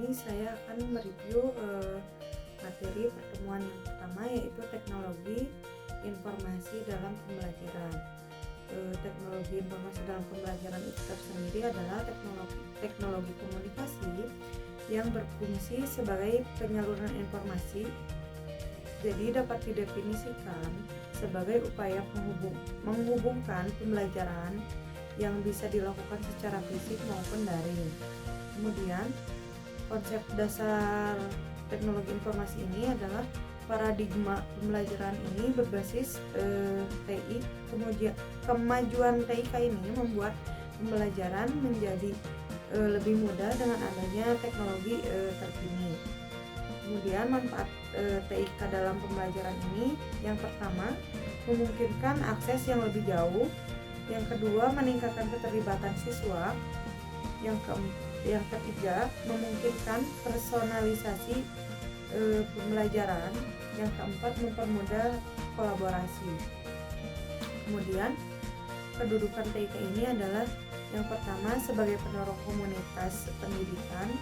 ini saya akan mereview materi pertemuan yang pertama, yaitu teknologi informasi dalam pembelajaran. Teknologi informasi dalam pembelajaran itu tersendiri adalah teknologi komunikasi yang berfungsi sebagai penyaluran informasi. Jadi dapat didefinisikan sebagai upaya menghubungkan pembelajaran yang bisa dilakukan secara fisik maupun daring. Kemudian konsep dasar teknologi informasi ini adalah paradigma pembelajaran ini berbasis TI. Kemudian kemajuan TIK ini membuat pembelajaran menjadi lebih mudah dengan adanya teknologi terkini. Kemudian manfaat TIK dalam pembelajaran ini, yang pertama, memungkinkan akses yang lebih jauh. Yang kedua, meningkatkan keterlibatan siswa. Yang ketiga, memungkinkan personalisasi pembelajaran. Yang keempat, mempermudah kolaborasi. Kemudian kedudukan TIK ini adalah yang pertama sebagai pendorong komunitas pendidikan,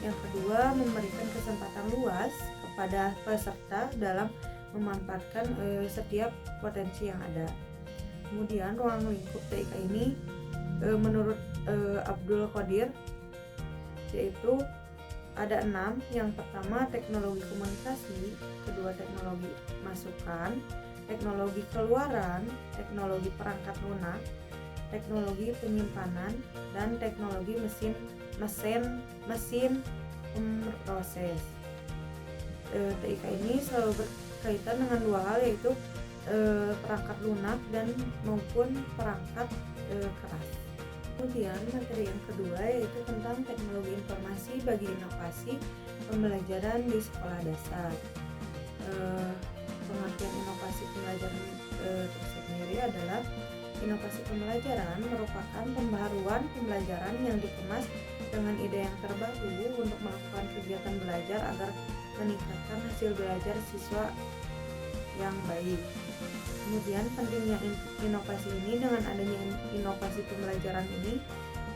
yang kedua memberikan kesempatan luas kepada peserta dalam memanfaatkan setiap potensi yang ada. Kemudian ruang lingkup TIK ini menurut Abdul Qadir yaitu ada 6. Yang pertama teknologi komunikasi, kedua teknologi masukan, teknologi keluaran, teknologi perangkat lunak, teknologi penyimpanan, dan teknologi mesin proses. TIK ini selalu berkaitan dengan dua hal, yaitu perangkat lunak dan maupun perangkat keras. Kemudian materi yang kedua yaitu tentang teknologi informasi bagi inovasi pembelajaran di sekolah dasar. Pengertian inovasi pembelajaran tersendiri adalah inovasi pembelajaran merupakan pembaharuan pembelajaran yang dikemas dengan ide yang terbaru untuk melakukan kegiatan belajar agar meningkatkan hasil belajar siswa yang baik. Kemudian pentingnya inovasi ini, dengan adanya inovasi pembelajaran ini,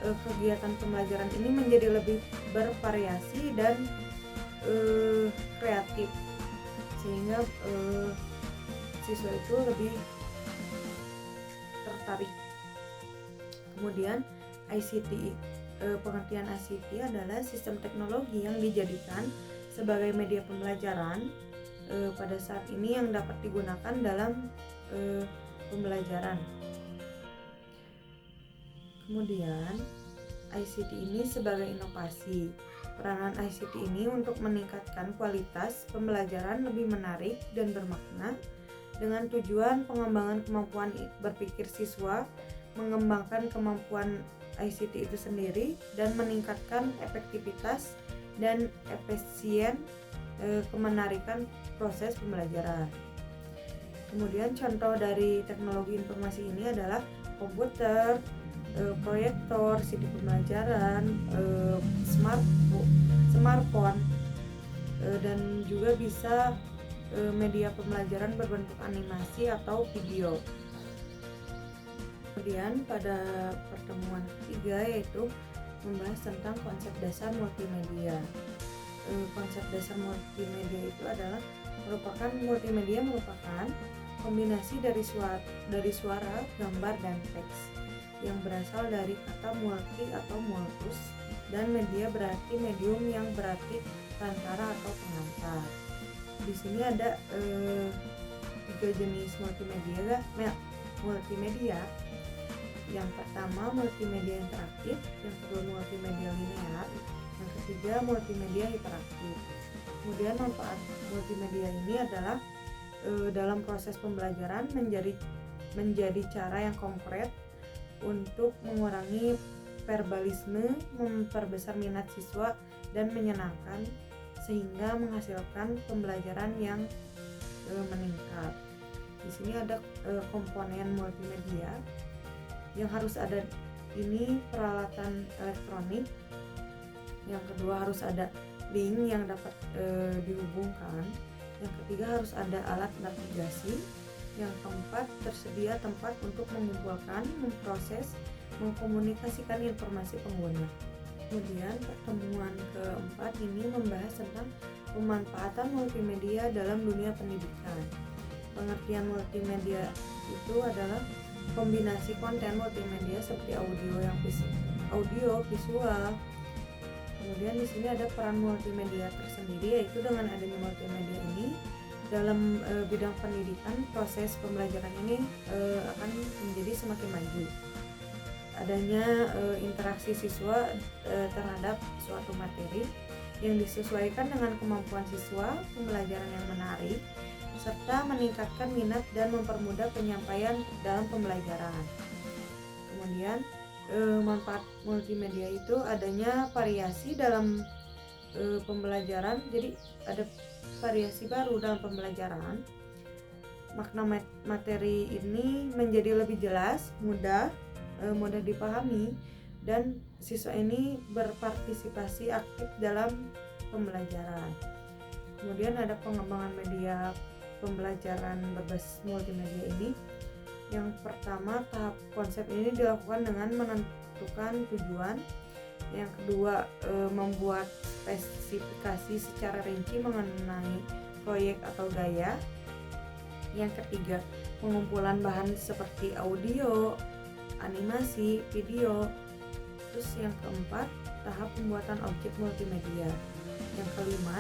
kegiatan pembelajaran ini menjadi lebih bervariasi dan kreatif, sehingga siswa itu lebih tertarik. Kemudian ICT, pengertian ICT adalah sistem teknologi yang dijadikan sebagai media pembelajaran pada saat ini yang dapat digunakan dalam pembelajaran. Kemudian ICT ini sebagai inovasi. Peranan ICT ini untuk meningkatkan kualitas pembelajaran lebih menarik dan bermakna dengan tujuan pengembangan kemampuan berpikir siswa, mengembangkan kemampuan ICT itu sendiri, dan meningkatkan efektivitas dan efisien kemenarikan proses pembelajaran. Kemudian contoh dari teknologi informasi ini adalah komputer, proyektor, CD pembelajaran, smartphone, dan juga bisa media pembelajaran berbentuk animasi atau video. Kemudian pada pertemuan ketiga yaitu membahas tentang konsep dasar multimedia. Konsep dasar multimedia itu adalah multimedia merupakan kombinasi dari suara, gambar, dan teks yang berasal dari kata multi atau multus, dan media berarti medium yang berarti perantara atau pengantar. Di sini ada 3 jenis multimedia. Yang pertama multimedia interaktif, yang kedua multimedia linear, yang ketiga multimedia hiperaktif. Kemudian manfaat multimedia ini adalah dalam proses pembelajaran menjadi cara yang konkret untuk mengurangi verbalisme, memperbesar minat siswa, dan menyenangkan, sehingga menghasilkan pembelajaran yang meningkat. Di sini ada komponen multimedia yang harus ada, ini peralatan elektronik. Yang kedua harus ada link yang dapat dihubungkan. Yang ketiga harus ada alat navigasi. Yang keempat tersedia tempat untuk mengumpulkan, memproses, mengkomunikasikan informasi pengguna. Kemudian pertemuan keempat ini membahas tentang pemanfaatan multimedia dalam dunia pendidikan. Pengertian multimedia itu adalah kombinasi konten multimedia seperti audio, visual. Kemudian di sini ada peran multimedia tersendiri, yaitu dengan adanya multimedia ini dalam bidang pendidikan, proses pembelajaran ini akan menjadi semakin maju. Adanya interaksi siswa terhadap suatu materi yang disesuaikan dengan kemampuan siswa, pembelajaran yang menarik, serta meningkatkan minat dan mempermudah penyampaian dalam pembelajaran. Kemudian manfaat multimedia itu adanya variasi dalam pembelajaran, jadi ada variasi baru dalam pembelajaran. Makna materi ini menjadi lebih jelas, mudah dipahami, dan siswa ini berpartisipasi aktif dalam pembelajaran. Kemudian ada pengembangan media pembelajaran berbasis multimedia ini. Yang pertama, tahap konsep ini dilakukan dengan menentukan tujuan. Yang kedua, membuat spesifikasi secara rinci mengenai proyek atau gaya. Yang ketiga, pengumpulan bahan seperti audio, animasi, video. Terus yang keempat, tahap pembuatan objek multimedia. Yang kelima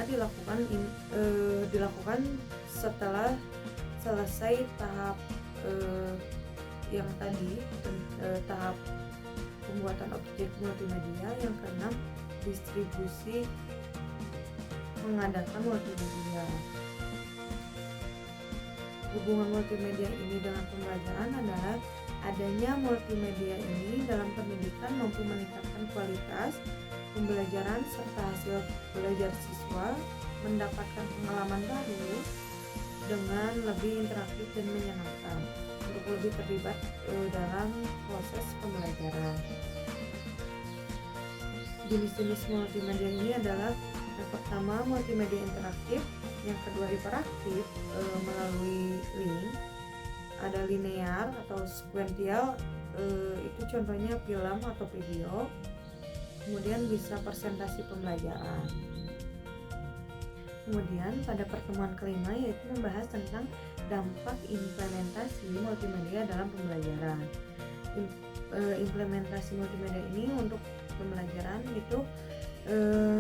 dilakukan setelah selesai tahap yang tadi, tahap pembuatan objek multimedia. Yang keenam, distribusi mengadakan multimedia. Hubungan multimedia ini dengan pembelajaran adalah adanya multimedia ini dalam pendidikan mampu meningkatkan kualitas pembelajaran serta hasil belajar siswa mendapatkan pengalaman baru dengan lebih interaktif dan menyenangkan untuk lebih terlibat dalam proses pembelajaran. Jenis-jenis multimedia ini adalah yang pertama multimedia interaktif, yang kedua hiperaktif melalui link, ada linear atau sekuensial, itu contohnya film atau video. Kemudian bisa presentasi pembelajaran. Kemudian pada pertemuan kelima yaitu membahas tentang dampak implementasi multimedia dalam pembelajaran. Implementasi multimedia ini untuk pembelajaran itu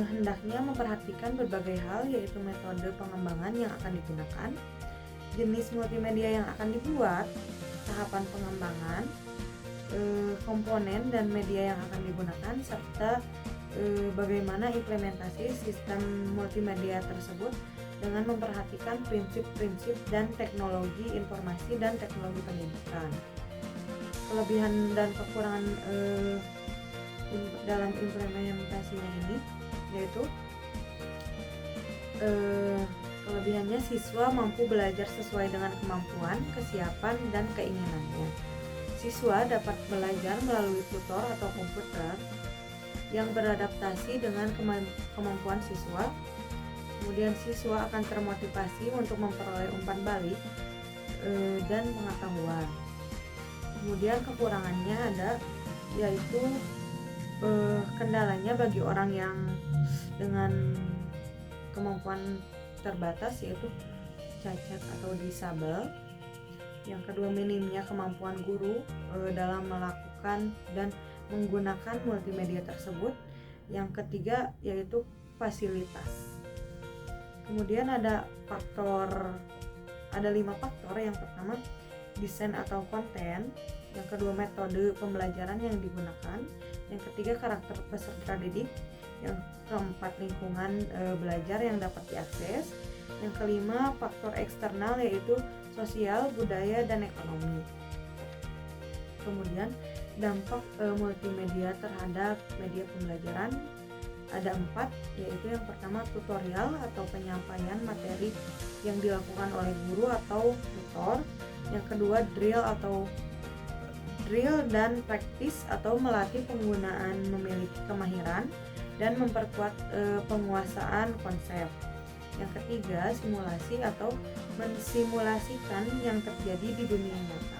hendaknya memperhatikan berbagai hal, yaitu metode pengembangan yang akan digunakan, jenis multimedia yang akan dibuat, tahapan pengembangan, komponen dan media yang akan digunakan, serta bagaimana implementasi sistem multimedia tersebut dengan memperhatikan prinsip-prinsip dan teknologi informasi dan teknologi pendidikan. Kelebihan dan kekurangan dalam implementasinya ini yaitu kelebihannya, siswa mampu belajar sesuai dengan kemampuan, kesiapan, dan keinginannya. Siswa dapat belajar melalui tutor atau komputer yang beradaptasi dengan kemampuan siswa. Kemudian siswa akan termotivasi untuk memperoleh umpan balik dan pengetahuan. Kemudian kekurangannya ada, yaitu kendalanya bagi orang yang dengan kemampuan terbatas, yaitu cacat atau disabel. Yang kedua, minimnya kemampuan guru dalam melakukan dan menggunakan multimedia tersebut. Yang ketiga yaitu fasilitas. Kemudian ada 5 faktor. Yang pertama, desain atau konten. Yang kedua, metode pembelajaran yang digunakan. Yang ketiga, karakter peserta didik. Yang keempat, lingkungan belajar yang dapat diakses. Yang kelima, faktor eksternal, yaitu sosial, budaya, dan ekonomi. Kemudian dampak multimedia terhadap media pembelajaran ada 4, yaitu yang pertama, tutorial atau penyampaian materi yang dilakukan oleh guru atau tutor. Yang kedua, drill dan praktis atau melatih penggunaan memiliki kemahiran dan memperkuat penguasaan konsep. Yang ketiga, simulasi atau mensimulasikan yang terjadi di dunia nyata.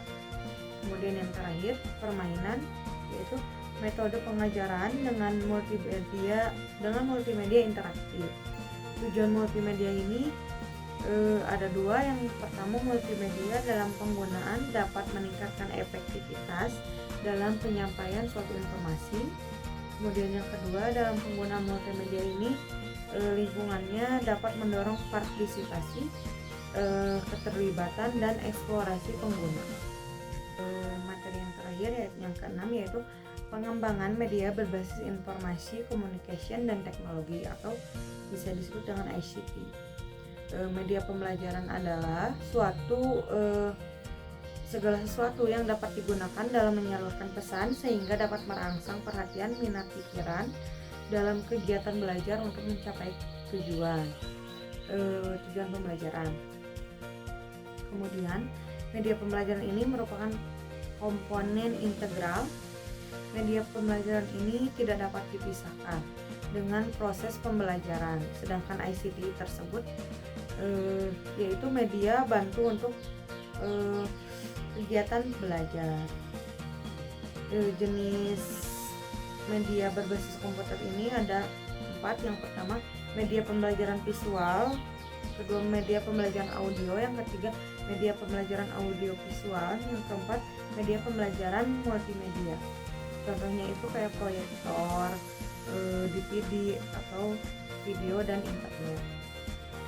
Kemudian yang terakhir, permainan, yaitu metode pengajaran dengan multimedia interaktif. Tujuan multimedia ini ada dua. Yang pertama, multimedia dalam penggunaan dapat meningkatkan efektivitas dalam penyampaian suatu informasi. Kemudian yang kedua, dalam penggunaan multimedia ini lingkungannya dapat mendorong partisipasi, keterlibatan dan eksplorasi pengguna. Materi yang terakhir yang keenam yaitu pengembangan media berbasis informasi, communication dan teknologi atau bisa disebut dengan ICT. Media pembelajaran adalah segala sesuatu yang dapat digunakan dalam menyalurkan pesan sehingga dapat merangsang perhatian, minat, pikiran dalam kegiatan belajar untuk mencapai tujuan pembelajaran. Kemudian, media pembelajaran ini merupakan komponen integral. Media pembelajaran ini tidak dapat dipisahkan dengan proses pembelajaran, sedangkan ICT tersebut yaitu media bantu untuk kegiatan belajar. Jenis media berbasis komputer ini ada 4. Yang pertama, media pembelajaran visual. Kedua, media pembelajaran audio. Yang ketiga, media pembelajaran audio visual. Yang keempat, media pembelajaran multimedia. Contohnya itu kayak proyektor, DVD atau video dan internet.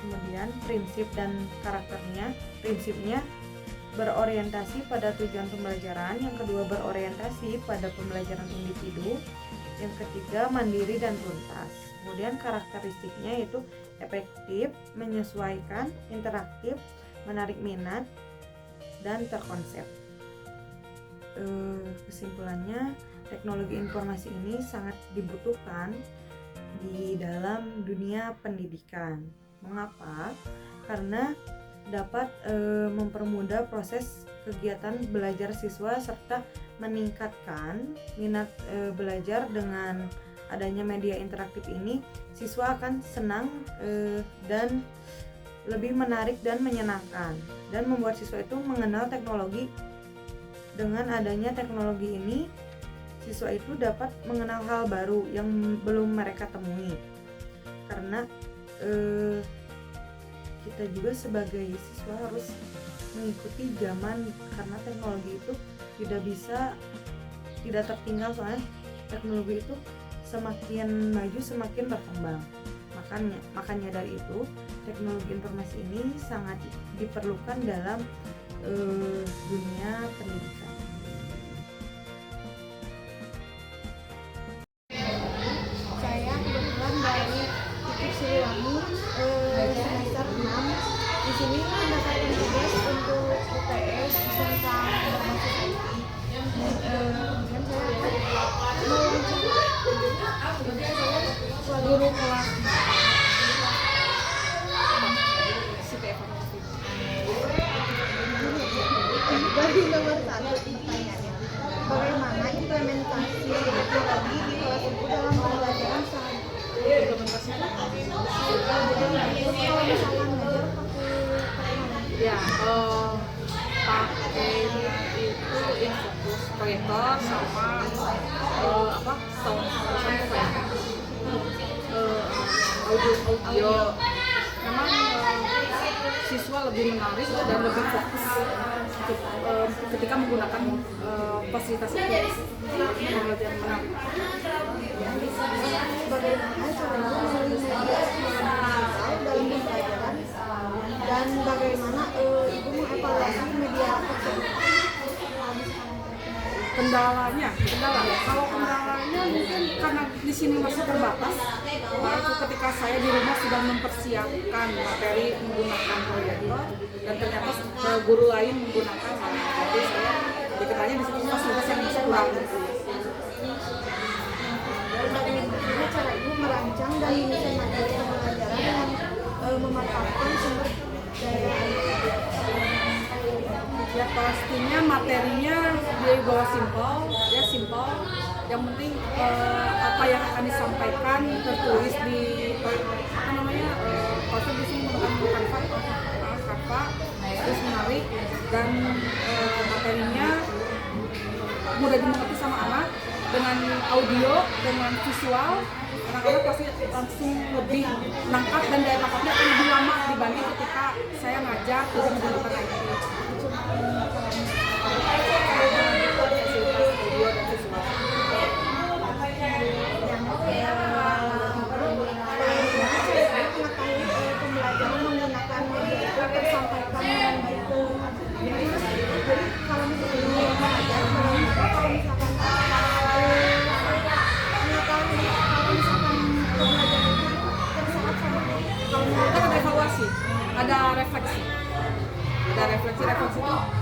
Kemudian prinsip dan karakternya. Prinsipnya berorientasi pada tujuan pembelajaran. Yang kedua, berorientasi pada pembelajaran individu. Yang ketiga, mandiri dan tuntas. Kemudian karakteristiknya yaitu efektif, menyesuaikan, interaktif, menarik minat, dan terkonsep. Kesimpulannya, teknologi informasi ini sangat dibutuhkan di dalam dunia pendidikan. Mengapa? Karena dapat mempermudah proses kegiatan belajar siswa serta meningkatkan minat belajar. Dengan adanya media interaktif ini, siswa akan senang dan lebih menarik dan menyenangkan, dan membuat siswa itu mengenal teknologi. Dengan adanya teknologi ini, siswa itu dapat mengenal hal baru yang belum mereka temui. Karena kita juga sebagai siswa harus mengikuti zaman, karena teknologi itu tidak tertinggal, soalnya teknologi itu semakin maju semakin berkembang. Makanya dari itu teknologi informasi ini sangat diperlukan dalam dunia pendidikan. Saya kebetulan dari Titik Siliwangi semester 6. Di sini mendapatkan tugas untuk UTS tentang berbasis IT. Kemudian saya guru kelas bagi nomor 1 pertanyaannya, bagaimana implementasi teknologi di kelas ibu dalam pembelajaran sehari-hari? Kalau misalkan ngajar pakai itu infocus proyektor sama sound audio. Memang siswa lebih menarik dan lebih fokus ketika menggunakan fasilitas itu. Teknologi yang menarik. bagaimana caranya memilih media digital dalam pembelajaran, dan bagaimana ibu mengevaluasi media tersebut? Kendalanya kalau kendalanya mungkin karena di sini masih terbatas. Waktu ketika saya di rumah sudah mempersiapkan materi menggunakan proyektor dan ternyata guru lain menggunakan, jadi saya diketanya di situ fasilitas yang masih kurang. Bagaimana cara ibu merancang dan menyusun materi pembelajaran yang memanfaatkan sumber daya air? Ya pastinya materinya dibawa simpel. Yang penting apa yang akan disampaikan tertulis di konsep di sini menggunakan Canva, terus menarik dan materinya mudah dimengerti sama anak. dengan audio, dengan visual, anak-anak pasti langsung lebih nangkap dan daya tangkapnya akan lebih lama dibanding ketika saya ngajar dengan menggunakan IT. Audio dan visual. Pembelajaran menggunakan media itu tersampaikan dengan baik ke jadi kalau misalnya mengajar kalau misalkan pembelajaran itu tersaat sama Kalau kita ada evaluasi, ada refleksi itu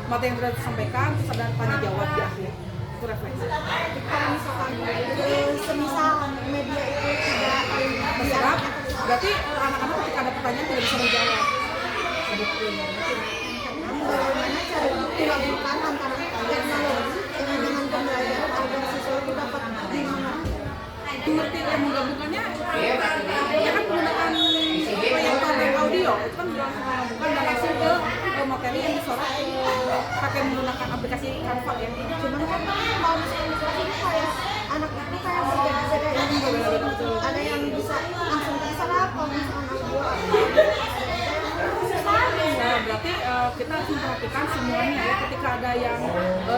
materi yang sudah disampaikan, terus ada tanya jawab di akhir, itu refleksi. kalau misalkan semisal media itu tidak Terserap, berarti anak-anak ketika ada pertanyaan tidak bisa menjawab. bagaimana cara menggabungkan antara teknologi dengan pembelajaran agar siswa itu dapat dimengerti. Mengerti dan menggabungkannya, ya kan menggunakan proyektor dan audio, itu kan langsung menggabungkan dan langsung ke materi yang disorot pakai menggunakan aplikasi Canva ya. Cuman kan kalau misalnya kayak anak itu kayak berbeda-beda ya. Ada yang bisa langsung terserap kalau misalkan audio. Nah, berarti kita harus memperhatikan semuanya ya. Ketika ada yang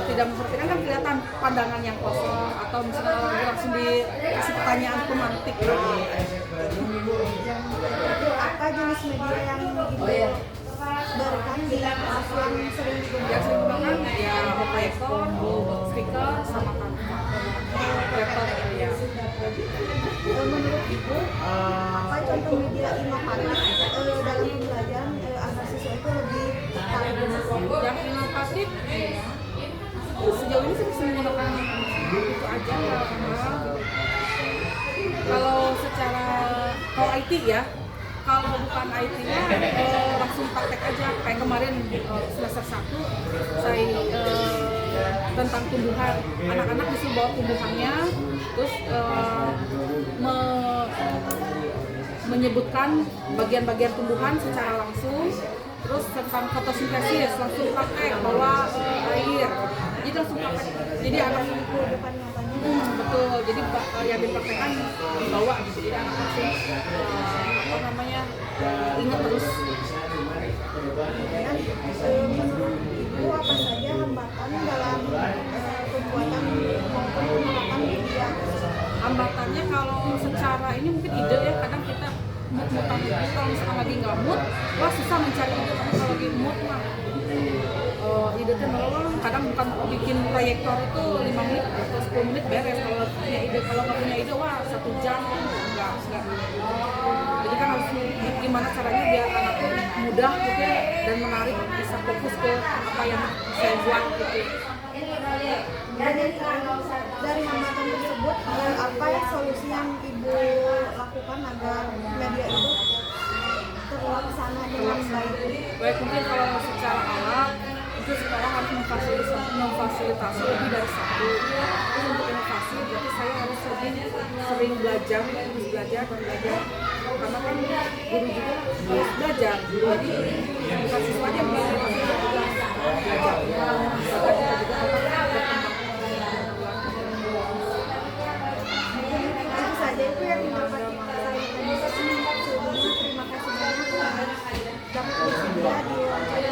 tidak memperhatikan kan kelihatan pandangan yang kosong atau misalnya langsung dikasih pertanyaan pemantik. Apa jenis media yang berikan di kelas yang sering Yang digunakan? saya gunakan ya proyektor, speaker, sama Canva. Proyektor ya. Menurut Ibu, apa contoh media inovatif dalam pembelajaran agar siswa itu lebih tertarik dengan Yang inovatif sejauh ini sih bisa menggunakan itu aja ya. Kalau secara IT ya, kalau bukan IT-nya langsung praktek aja. Kayak kemarin semester 1 saya tentang tumbuhan, anak-anak disuruh bawa tumbuhannya, terus menyebutkan bagian-bagian tumbuhan secara langsung, terus tentang fotosintesis langsung praktek bawa air, jadi langsung praktek. Jadi anak kehidupan nyatanya. betul, jadi yang dipraktekkan dibawa gitu, jadi anak langsung ingat terus. Dan menurut Ibu apa saja hambatan dalam pembuatan maupun penerapan media? Hambatannya kalau secara ini mungkin ide ya, kadang kita mood-moodan gitu, kalau misalkan lagi nggak mood, wah susah mencari ide, tapi kalau lagi mood mah ide tuh nolong. Kadang bukan bikin proyektor itu 5 menit atau 10 menit beres. Kalau punya ide, kalau nggak punya ide wah 1 jam enggak. Jadi kan harus gimana caranya biar anak tuh mudah gitu ya, dan menarik, bisa fokus ke apa yang saya buat gitu. Dari hambatan tersebut, apa ya solusi yang Ibu lakukan agar media itu terlaksana dengan baik? Baik, mungkin kalau secara alat itu sekarang harus memfasilitasi lebih dari satu. Terus untuk inovasi berarti saya harus lebih sering belajar, karena kan guru juga harus belajar. Jadi bukan siswa aja belajar, tapi juga belajar. Maka kita juga akan berkembang. Itu saja itu yang dapat saya tanyakan. Sebelumnya terima kasih banyak dapat bersedia di wawancara.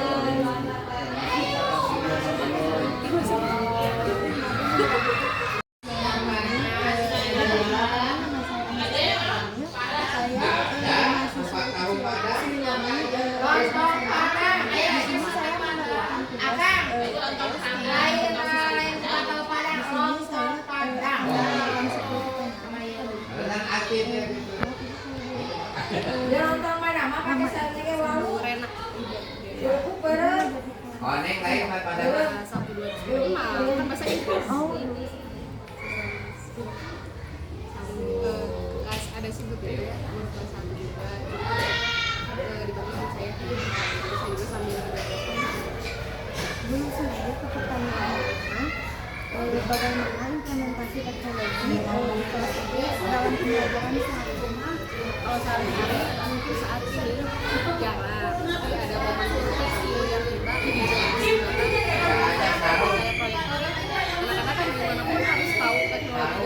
Oh, Neng lain pada kan bahasa Inggris. Ada sibuk ya, kelas 1 juga. Dibantu saya juga sambil Belum saja ke pertanyaan bagaimana implementasi teknologi di kelas ini dalam pembelajaran sehari-hari? kalau sehari-hari mungkin saat ini cukup jarang, tapi ada momen kecil yang tiba di jalan kayak proyektor, anak-anak kan gimana pun harus tahu teknologi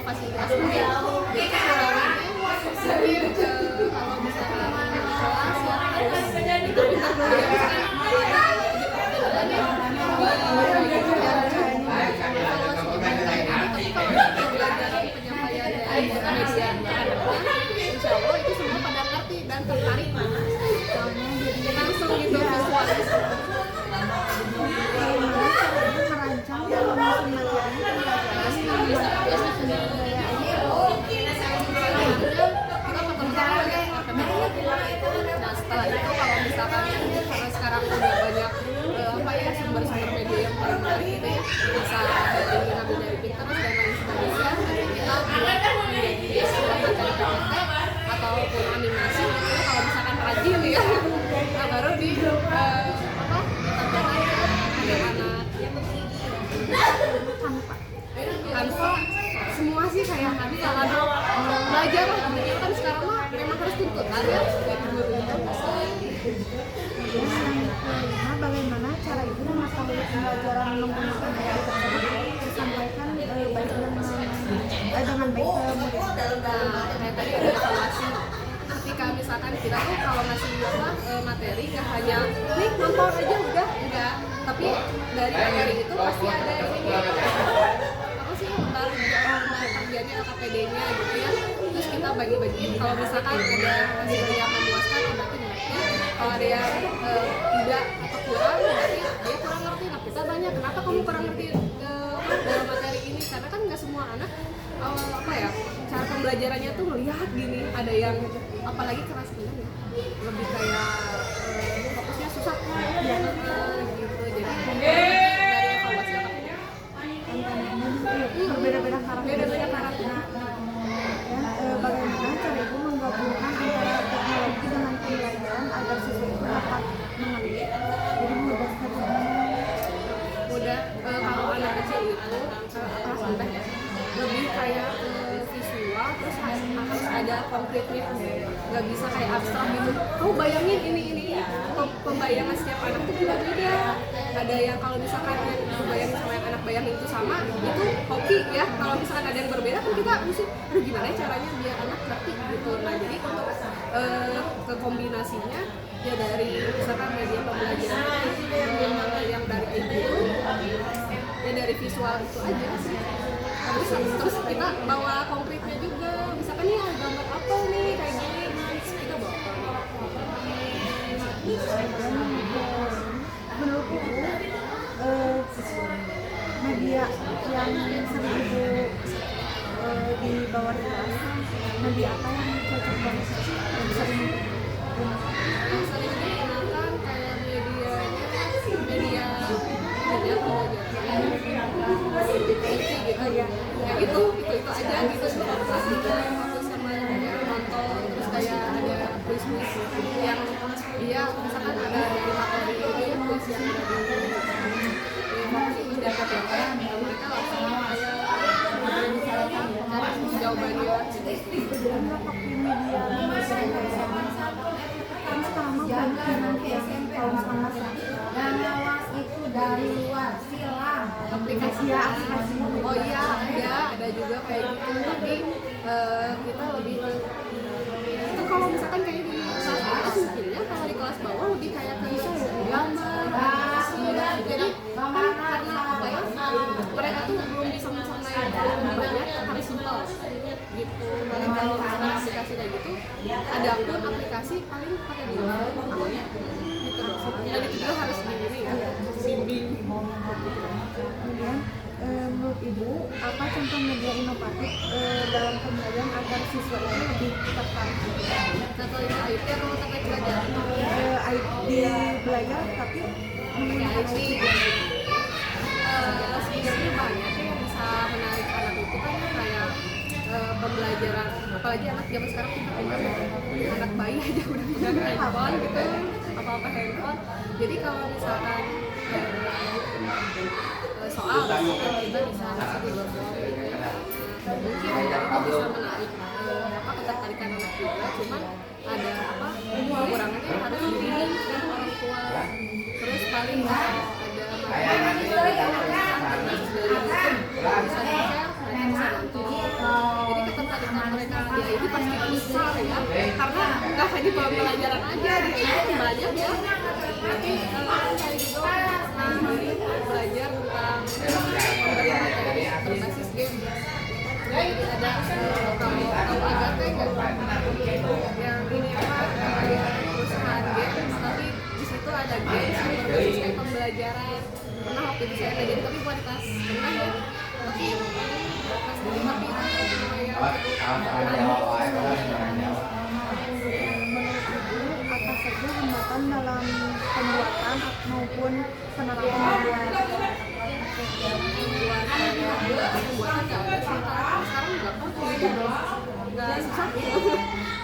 fasilitas lain. Jadi kurangnya mungkin kalau misalkan kelas ya harus pintar-pintar dulu ya, tapi kalau pembelajaran penyampaian dari media anaknya, insya Allah itu semua pada ngerti dan tertarik langsung gitu visualis. Nah setelah itu kalau misalkan karena sekarang udah banyak sumber-sumber media yang paling menarik gitu ya, bisa ngambil dari Pinterest dan lain sebagainya, kita buat menjadi sebuah materi PPT ataupun animasi. Itu kalau misalkan rajin ya, nah baru di tantangan ke anak-anak. Canva semua sih kayak nanti kalau ada belajar kan sekarang mah memang harus tuntutan ya gitu gurunya. Nah, bagaimana cara ibu mengetahui pembelajaran menggunakan metode tersebut disampaikan dengan baik ke murid? Kayak tadi ada evaluasi. Ketika misalkan kita tuh kalau ngasih materi nggak hanya nih nonton aja udah enggak, tapi dari materi itu pasti ada ini apa sih ntar kerjanya KPD-nya gitu ya. Terus kita bagi-bagiin kalau misalkan ada hasil yang memuaskan berarti ngerti, kalau ada yang tidak atau kurang berarti dia kurang ngerti. Nah kita banyak kenapa kamu kurang ngerti dalam materi ini, karena kan nggak semua anak cara pembelajarannya tuh melihat gini, ada yang apalagi kelas ini ya lebih kayak fokusnya susah ya gitu. Jadi dari evaluasi Berbeda-beda karakter. Bagaimana cara ibu menggabungkan antara teknologi dengan pembelajaran agar siswa itu dapat mengerti? Jadi mudah kalau anak kecil itu kelas rendah ya lebih kayak visual, terus harus ada konkretnya, nggak bisa kayak abstrak gitu. Kamu bayangin ini pembayangan setiap anak tuh beda-beda. Ada yang kalau misalkan yang bayangin sama yang anak bayangin itu sama, itu hoki ya. Kalau misalkan ada yang berbeda kan kita mesti gimana caranya biar anak ngerti gitu. Nah jadi untuk kekombinasinya ya dari misalkan media pembelajaran yang dari itu ya dari visual itu aja sih. Terus kita bawa konkretnya juga, misalkan nih ada gambar apa nih kayak gini, kita bawa. Menurut ibu media yang sering ibu dibawa di kelas, media apa yang cocok banget yang sering Yang sering digunakan kayak media gitu ya. Ya itu aja gitu fokus sama yang nonton, terus kayak ada kuis yang dia misalkan ada dari materi itu kuis yang dari fokus dapat ya mereka langsung kayak jawabannya itu dari luar silang aplikasi oh iya ada juga kayak gitu, tapi kita lebih itu kalau misalkan kayak di kelas atas mungkin ya, kalau di kelas bawah lebih kayak ke gambar jadi karena apa ya mereka tuh belum bisa mencerna yang banyak, harus simpel gitu. Dan kalau misalkan aplikasi kayak gitu ada pun aplikasi paling pakai di luar gitu doang, dan itu juga harus begini ya bimbing. Kemudian menurut ibu apa contoh media inovatif dalam pembelajaran agar siswa itu lebih tertarik? Contoh itu IT atau terkait pelajaran Di belajar tapi pakai IT sebenarnya banyak sih yang bisa menarik anak itu kan kayak pembelajaran, apalagi anak zaman sekarang pintar-pintar, anak bayi aja udah pegang handphone gitu, apa-apa handphone. Jadi kalau misalkan soal kita bisa ngasih di luar gitu ya, mungkin itu bisa menarik ketertarikan anak juga, cuman ada kekurangannya harus dibimbing kan orang tua. Terus paling ada materi dari YouTube bisa di-share, mereka bisa nonton. mereka di IT pasti besar ya, karena nggak hanya pembelajaran aja, di IT banyak ya. Tapi saya juga pernah belajar tentang memberi materi berbasis game. Jadi ada kalau tahu Agate nggak, yang ini apa perusahaan game, tapi di situ ada game yang berbasis kayak pembelajaran. Pernah waktu itu saya belajar, tapi buat kelas tengah ya, tapi tapi itu lumayan apa saja hambatan dalam pembuatan maupun penerapan media? nggak susah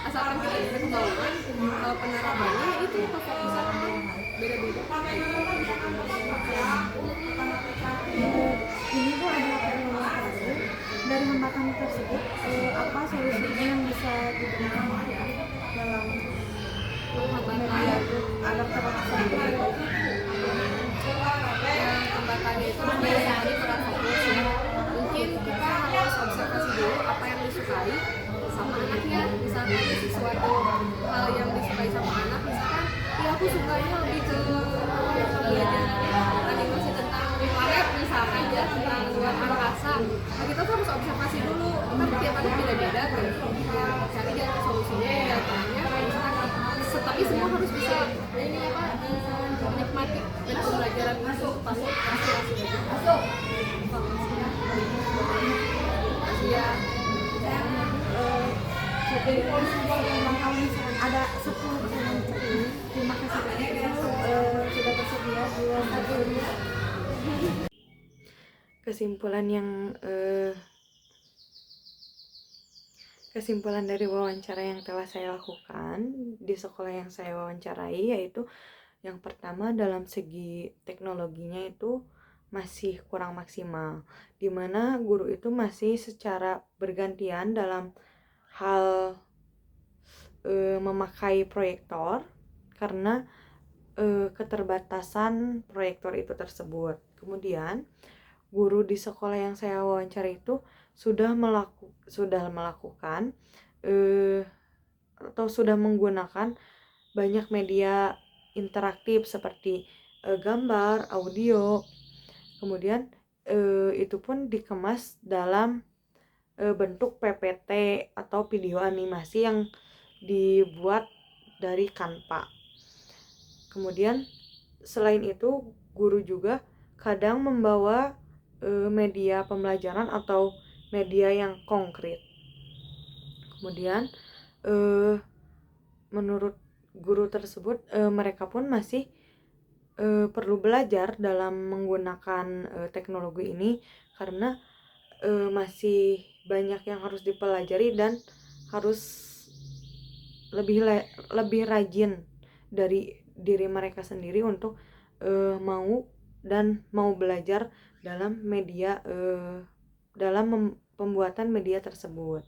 asalkan kita bisa ketahuan. Kalau penerapannya itu pakai bisa beda-beda. Ini tuh ada permasalahan baru. Dari hambatan tersebut, apa solusinya yang bisa diberikan dalam media itu agar terlaksana? Yang hambatannya itu biasanya tadi peran fokus ya. Mungkin kita harus observasi dulu apa yang disukai sama anaknya. Misalkan ada sesuatu hal yang disukai sama anak, misalkan ya aku sukanya lebih ke belajar animasi tentang planet misalkan ya, tentang luar angkasa. Nah, kita tuh harus observasi dulu, kan tiap anak beda-beda tuh. Kita cari jalan solusinya yang jalannya misalkan, tapi semua harus bisa ini apa menikmati dari pembelajaran itu pasti ya. Jadi kalau misalkan ada 10 pertanyaan seperti ini, terima kasih banyak sudah bersedia di wawancara ini. Kesimpulan dari wawancara yang telah saya lakukan di sekolah yang saya wawancarai, yaitu yang pertama, dalam segi teknologinya itu masih kurang maksimal, dimana guru itu masih secara bergantian dalam hal memakai proyektor karena keterbatasan proyektor itu tersebut. Kemudian guru di sekolah yang saya wawancara itu sudah melakukan atau sudah menggunakan banyak media interaktif seperti gambar, audio. Kemudian itu pun dikemas dalam bentuk PPT atau video animasi yang dibuat dari Canva. Kemudian selain itu guru juga kadang membawa media pembelajaran atau media yang konkret. Kemudian menurut guru tersebut mereka pun masih perlu belajar dalam menggunakan teknologi ini karena masih banyak yang harus dipelajari dan harus lebih rajin dari diri mereka sendiri untuk mau belajar dalam media pembuatan media tersebut.